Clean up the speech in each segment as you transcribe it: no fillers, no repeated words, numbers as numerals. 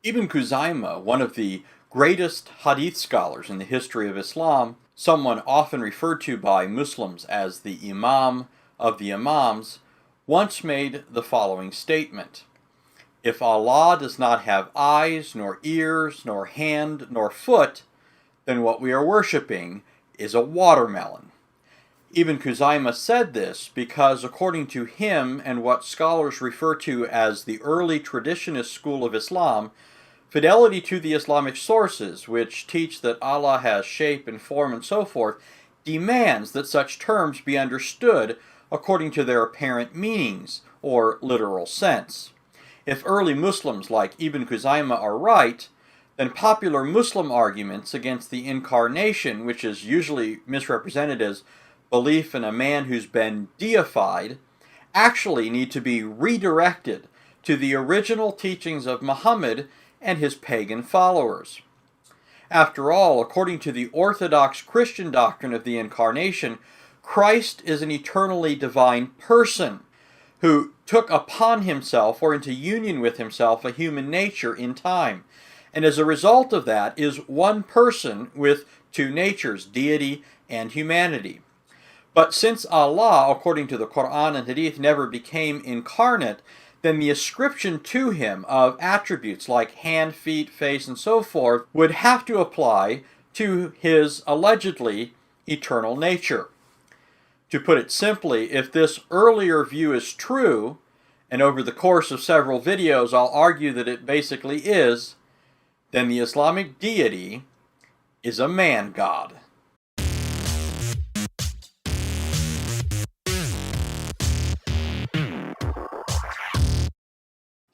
Ibn Khuzaymah, one of the greatest hadith scholars in the history of Islam, someone often referred to by Muslims as the Imam of the Imams, once made the following statement: "If Allah does not have eyes, nor ears, nor hand, nor foot, then what we are worshipping is a watermelon." Ibn Khuzaymah said this because, according to him and what scholars refer to as the early traditionist school of Islam, fidelity to the Islamic sources, which teach that Allah has shape and form and so forth, demands that such terms be understood according to their apparent meanings, or literal sense. If early Muslims like Ibn Khuzaymah are right, then popular Muslim arguments against the incarnation, which is usually misrepresented as belief in a man who's been deified, actually need to be redirected to the original teachings of Muhammad and his pagan followers. After all, according to the Orthodox Christian doctrine of the incarnation, Christ is an eternally divine person who took upon himself or into union with himself a human nature in time, and as a result of that is one person with two natures, deity and humanity. But since Allah, according to the Qur'an and Hadith, never became incarnate, then the ascription to him of attributes like hand, feet, face, and so forth would have to apply to his allegedly eternal nature. To put it simply, if this earlier view is true, and over the course of several videos I'll argue that it basically is, then the Islamic deity is a man-god.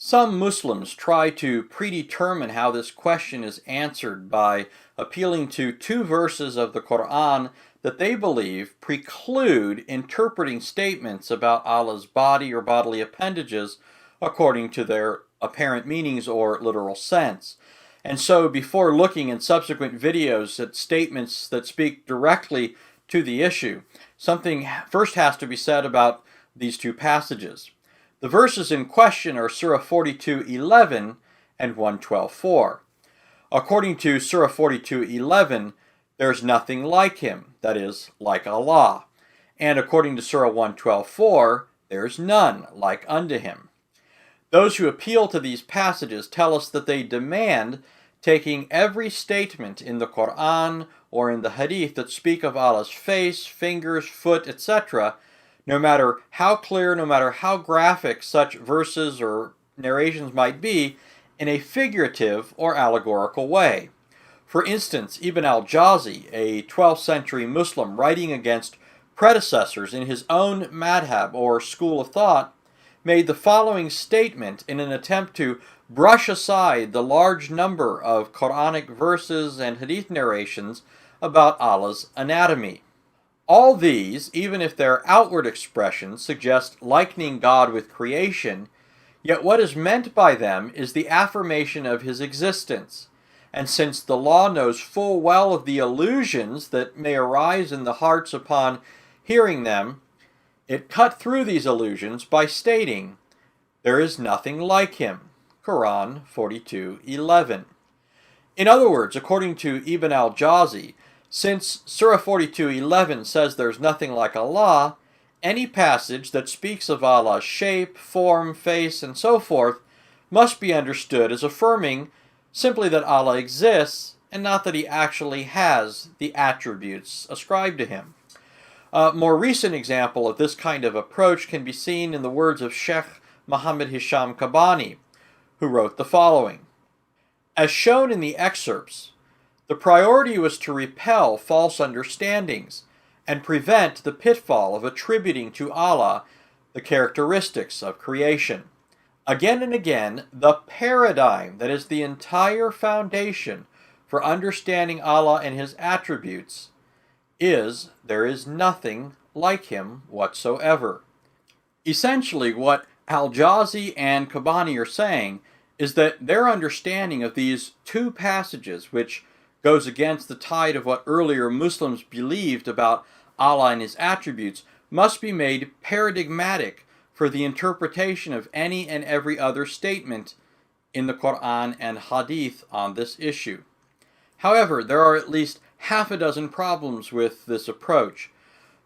Some Muslims try to predetermine how this question is answered by appealing to two verses of the Qur'an that they believe preclude interpreting statements about Allah's body or bodily appendages according to their apparent meanings or literal sense. And so, before looking in subsequent videos at statements that speak directly to the issue, something first has to be said about these two passages. The verses in question are Surah 42:11 and 112:4. According to Surah 42:11, there's nothing like him, that is, like Allah. And according to Surah 112:4, there's none like unto him. Those who appeal to these passages tell us that they demand taking every statement in the Qur'an or in the Hadith that speak of Allah's face, fingers, foot, etc., no matter how clear, no matter how graphic such verses or narrations might be, in a figurative or allegorical way. For instance, Ibn al-Jawzi, a 12th century Muslim writing against predecessors in his own madhab or school of thought, made the following statement in an attempt to brush aside the large number of Quranic verses and Hadith narrations about Allah's anatomy. All these, even if their outward expressions suggest likening God with creation, yet what is meant by them is the affirmation of his existence. And since the law knows full well of the illusions that may arise in the hearts upon hearing them, it cut through these illusions by stating, "There is nothing like him." Quran 42:11. In other words, according to Ibn al-Jawzi, since Surah 42:11 says there's nothing like Allah, any passage that speaks of Allah's shape, form, face, and so forth must be understood as affirming simply that Allah exists and not that he actually has the attributes ascribed to him. A more recent example of this kind of approach can be seen in the words of Sheikh Muhammad Hisham Kabani, who wrote the following: "As shown in the excerpts, the priority was to repel false understandings and prevent the pitfall of attributing to Allah the characteristics of creation. Again and again, the paradigm that is the entire foundation for understanding Allah and his attributes is there is nothing like him whatsoever." Essentially, what al-Jawzi and Kabani are saying is that their understanding of these two passages, which goes against the tide of what earlier Muslims believed about Allah and his attributes, must be made paradigmatic for the interpretation of any and every other statement in the Qur'an and Hadith on this issue. However, there are at least half a dozen problems with this approach.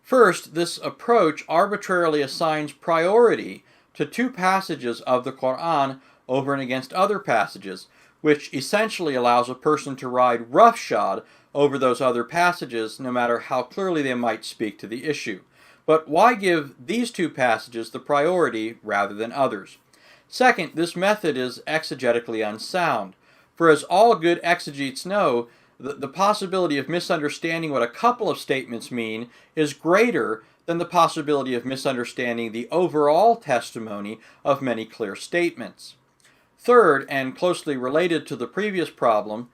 First, this approach arbitrarily assigns priority to two passages of the Qur'an over and against other passages, which essentially allows a person to ride roughshod over those other passages, no matter how clearly they might speak to the issue. But why give these two passages the priority rather than others? Second, this method is exegetically unsound, for as all good exegetes know, the possibility of misunderstanding what a couple of statements mean is greater than the possibility of misunderstanding the overall testimony of many clear statements. Third, and closely related to the previous problem,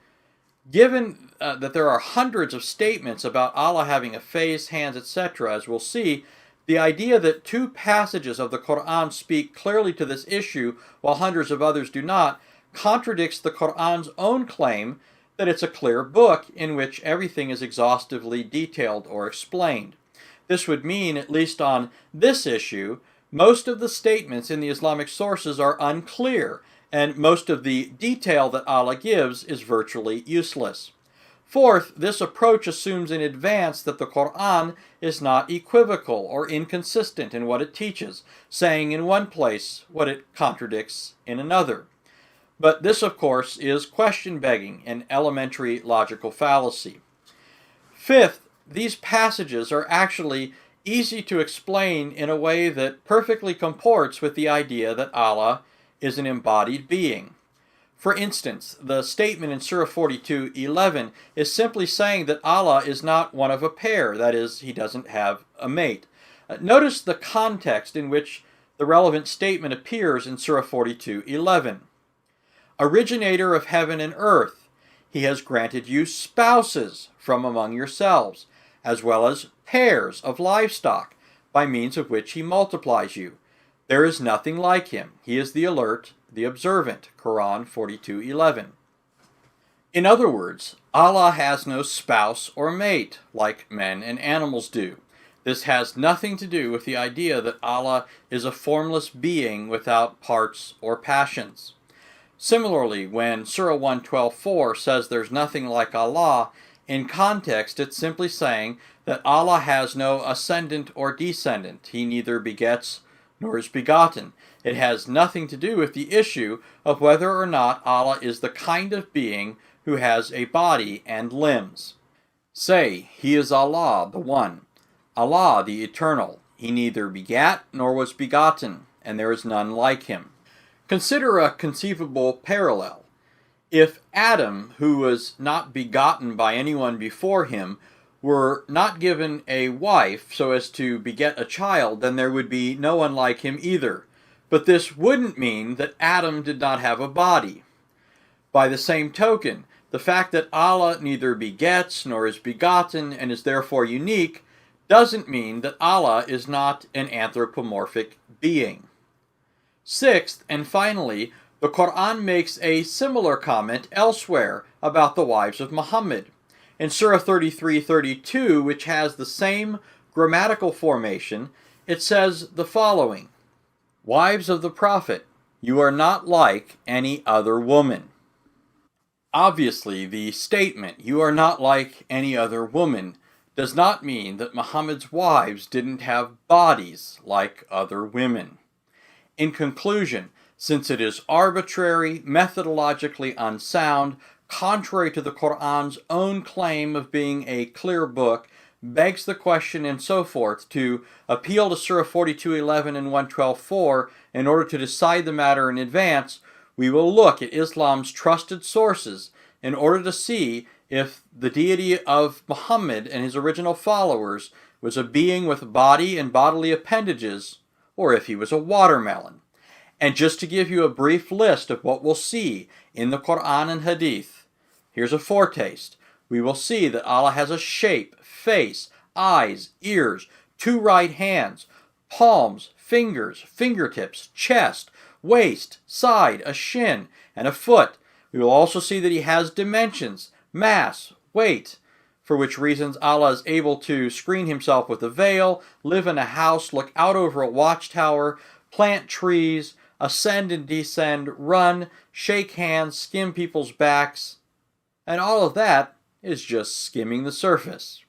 given that there are hundreds of statements about Allah having a face, hands, etc., as we'll see, the idea that two passages of the Qur'an speak clearly to this issue while hundreds of others do not contradicts the Qur'an's own claim that it's a clear book in which everything is exhaustively detailed or explained. This would mean, at least on this issue, most of the statements in the Islamic sources are unclear, and most of the detail that Allah gives is virtually useless. Fourth, this approach assumes in advance that the Qur'an is not equivocal or inconsistent in what it teaches, saying in one place what it contradicts in another. But this, of course, is question-begging, an elementary logical fallacy. Fifth, these passages are actually easy to explain in a way that perfectly comports with the idea that Allah is an embodied being. For instance, the statement in Surah 42:11 is simply saying that Allah is not one of a pair, that is, he doesn't have a mate. Notice the context in which the relevant statement appears in Surah 42:11. Originator of heaven and earth, he has granted you spouses from among yourselves, as well as pairs of livestock, by means of which he multiplies you. There is nothing like him. He is the alert, the observant. Qur'an 42:11. In other words, Allah has no spouse or mate, like men and animals do. This has nothing to do with the idea that Allah is a formless being without parts or passions. Similarly, when Surah 112:4 says there's nothing like Allah, in context it's simply saying that Allah has no ascendant or descendant. He neither begets nor is begotten. It has nothing to do with the issue of whether or not Allah is the kind of being who has a body and limbs. Say, He is Allah, the One, Allah, the Eternal. He neither begat nor was begotten, and there is none like Him. Consider a conceivable parallel. If Adam, who was not begotten by anyone before him, were not given a wife so as to beget a child, then there would be no one like him either. But this wouldn't mean that Adam did not have a body. By the same token, the fact that Allah neither begets nor is begotten and is therefore unique doesn't mean that Allah is not an anthropomorphic being. Sixth, and finally, the Qur'an makes a similar comment elsewhere about the wives of Muhammad. In Surah 33:32, which has the same grammatical formation, it says the following: Wives of the Prophet, you are not like any other woman. Obviously, the statement, you are not like any other woman, does not mean that Muhammad's wives didn't have bodies like other women. In conclusion, since it is arbitrary, methodologically unsound, contrary to the Qur'an's own claim of being a clear book, begs the question and so forth, to appeal to Surah 42:11 and 112:4 in order to decide the matter in advance, we will look at Islam's trusted sources in order to see if the deity of Muhammad and his original followers was a being with body and bodily appendages, or if he was a watermelon. And just to give you a brief list of what we'll see in the Qur'an and Hadith, here's a foretaste. We will see that Allah has a shape, face, eyes, ears, two right hands, palms, fingers, fingertips, chest, waist, side, a shin, and a foot. We will also see that He has dimensions, mass, weight, for which reasons Allah is able to screen Himself with a veil, live in a house, look out over a watchtower, plant trees, ascend and descend, run, shake hands, skim people's backs, and all of that is just skimming the surface.